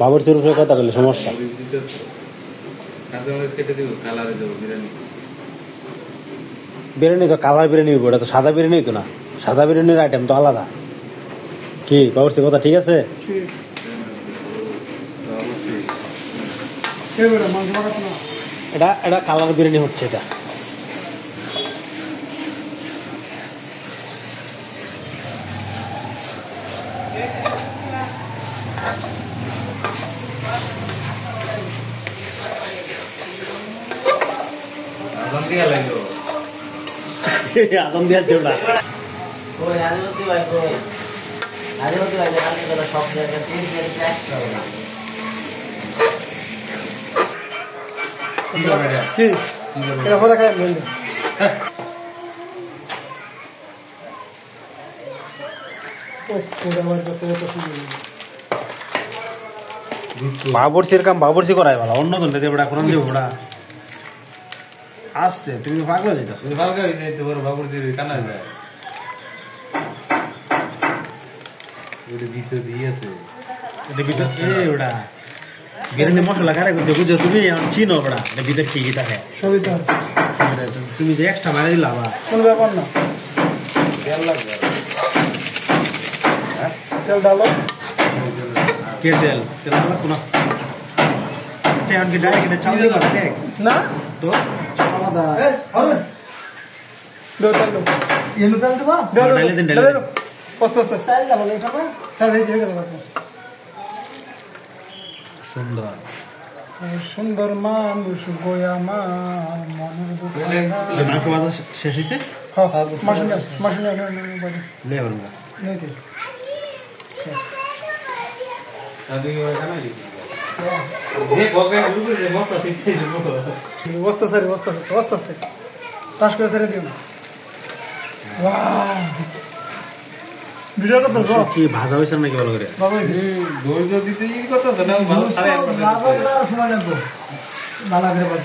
বাবুর্চির উপরে কথা বললে সমস্যা। বিরিয়ানি তো কালার বিরিয়ানি, ওটা তো সাদা বিরিয়ানি তো না, সাদা বিরিয়ানির আইটেম তো আলাদা। কি বাবুর্চি কথা ঠিক আছে? এটা এটা কালার বিরিয়ানি হচ্ছে এটা। আদম দিয়া চোড়া বাবুর্চির কাম বাবুর্চি করাই ভালো, অন্য ধরনের দেবে এখন দেবো ওটা আসছে। তুমি পাগলা যেতে বাবুর্চির কানা যায় ভিতর দিয়েছে ওটা বিরিয়ানি মশলা কারে করছে বুঝছো তুমি? চিনো ওটা ভিতর কি কি থাকে তুমি যে এক্সট্রা মারা দিলা আবার কোন ব্যাপার না। তেল লাগবে, তেল ডালো। কে তেল? তেল ডালো কোন চাউল না তো আলাদা সুন্দর সুন্দর মানুষ গোয়া মাংস বাজা শেষ হয়েছে। বস্তা স্যার বস্তা বস্তা টাস করে ছেড়ে দিও। কি ভাজা হয়েছে নাকি ভালো করে? ধৈর্য দিতে কথা সময় লাগবো ভালো করে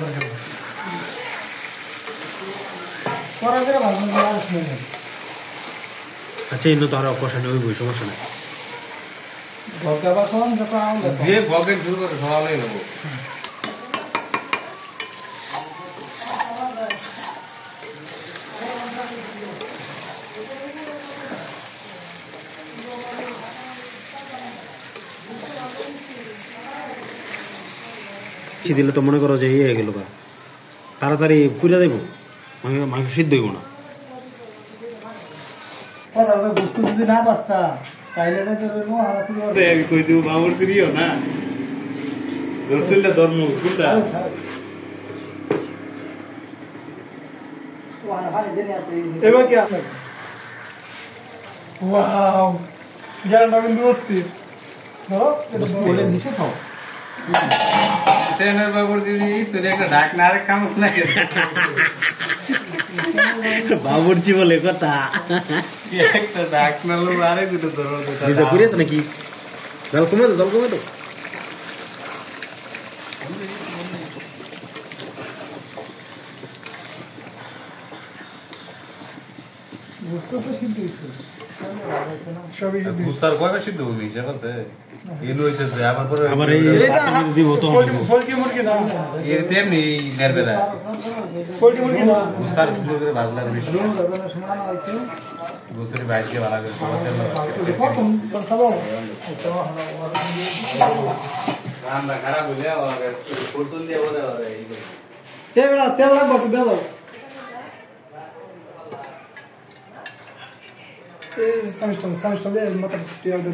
আচ্ছা ইন্ন তো আরো কষানি ওই সমস্যা নেই। দিলে তো মনে করো যে ইয়ে গেল তাড়াতাড়ি পুড়ে দেবো, মাংস সিদ্ধ হইব না। বাবুর্চি বলে কথা নাকি? জল কমে তো জল কমে তো তেল লাগবে দেবো। Samstag det är matar det gör det.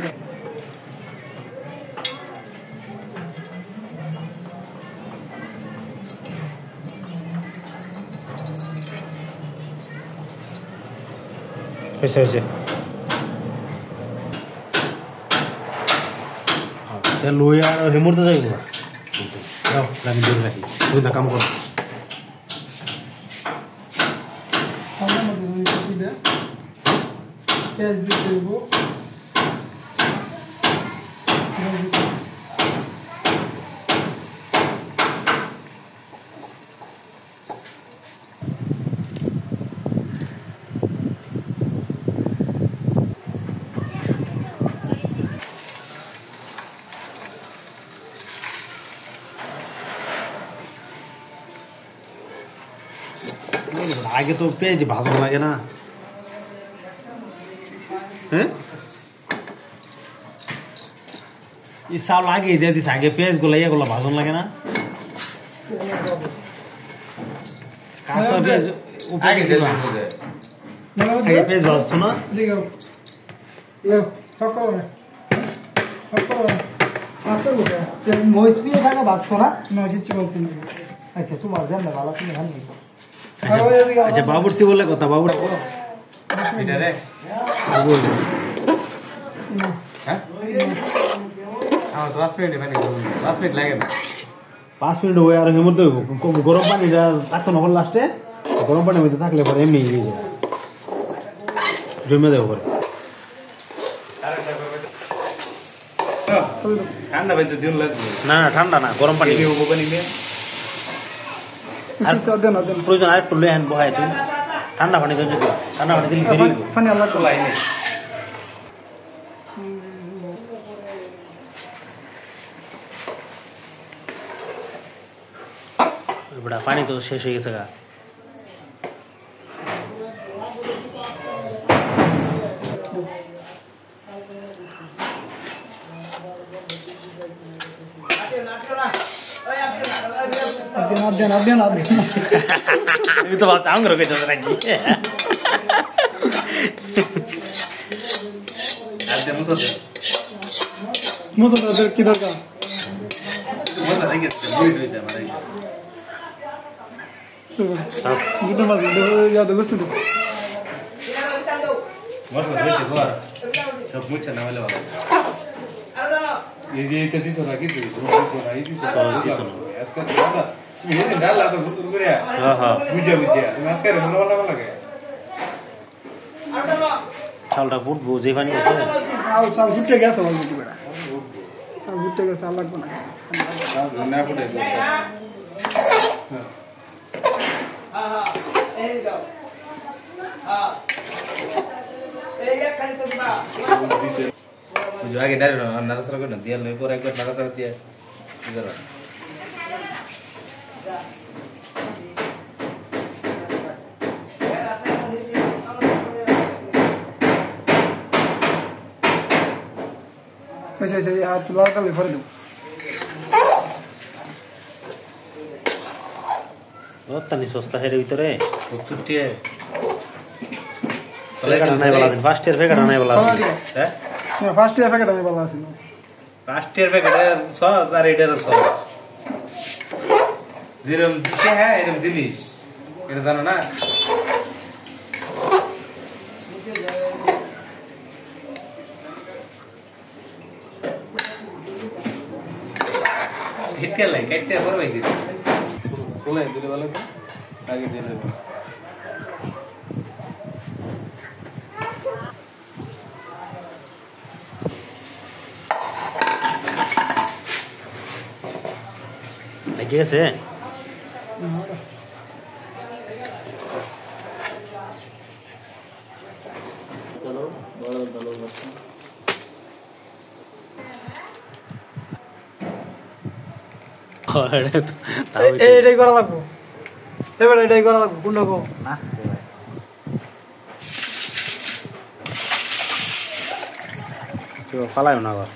Hur det lojar och humor det säger. Ja, lägg det där. Du kan komma. পেঁয়াজ দিয়ে দেব। আগে তো পেঁয়াজ ভাজা লাগে না হ্যাঁ এই চাউল আগে দিয়ে দিস আগে পেঁয়াজ গুলো এগুলো ভাজন লাগে না কাঁচা পেঁয়াজ আগে পেঁয়াজ ভাজছো না মহিষ পিয়ে থাকে বাঁচতো না কিছু বলতে না আচ্ছা তোমার জান না ভালো তুমি জানি আচ্ছা বাবুরসি বলে কথা বাবুর লাগে না 5 মিনিট হয়ে আর এর মধ্যে গরম পানিটা থাকতো না লাস্টে গরম পানির মধ্যে থাকলে পরে এমনি জমে দেবো পরে ঠান্ডা পাইতে দিন লাগবে না ঠান্ডা না গরম পানি প্রয়োজন আর একটু লেহেন বহাই তুই ঠান্ডা পানি দিলে পানি আল্লাহ চলাই নেই বড়া পানি তো শেষ হয়ে গেছে গা তুমি তো ভাবছো আঙ্গুর খেতে নাকি কি দরকার সব মুছে না হলে ভালো এই যে এটা দিছো না কিছু দিছো আজকে তো দাদা তুমি এই ডাল লাদা ফুটুর করে হ্যাঁ বুঝে তুমি আজকে মনে ভালো লাগে চালটা ফুটবো যে পানি আছে চাল ফুটে গেছে চাল ফুটে গেছে আর লাগবে না না ফুটে আগে ডাইরেক্ট নাড়াচাড়া করে না দিয়ে পর একবার নাড়াচাড়া দিয়ে তুলা কালে ভরে দেবো তানি সস্তা হের ভিতরে 70 টাকা ফার্স্ট ইয়ার প্যাকেট নাই বলা আছে হ্যাঁ ফার্স্ট ইয়ার প্যাকেট আমি ভালো আছি ফার্স্ট ইয়ার প্যাকেট সস আর এটার সস যেরকম দিচ্ছে হ্যাঁ এরকম জিনিস এটা জানো না হিটকে লাই কাটতে পারবে কি কোলে দিলে ভালো আগে দিয়ে দেব ঠিক আছে এটাই করা লাগবো এবার এটাই করা লাগবো কোন রকম না ফালাই না আবার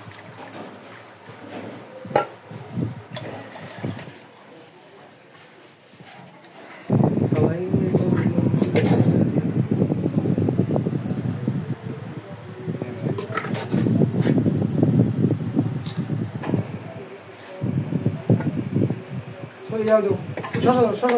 শশা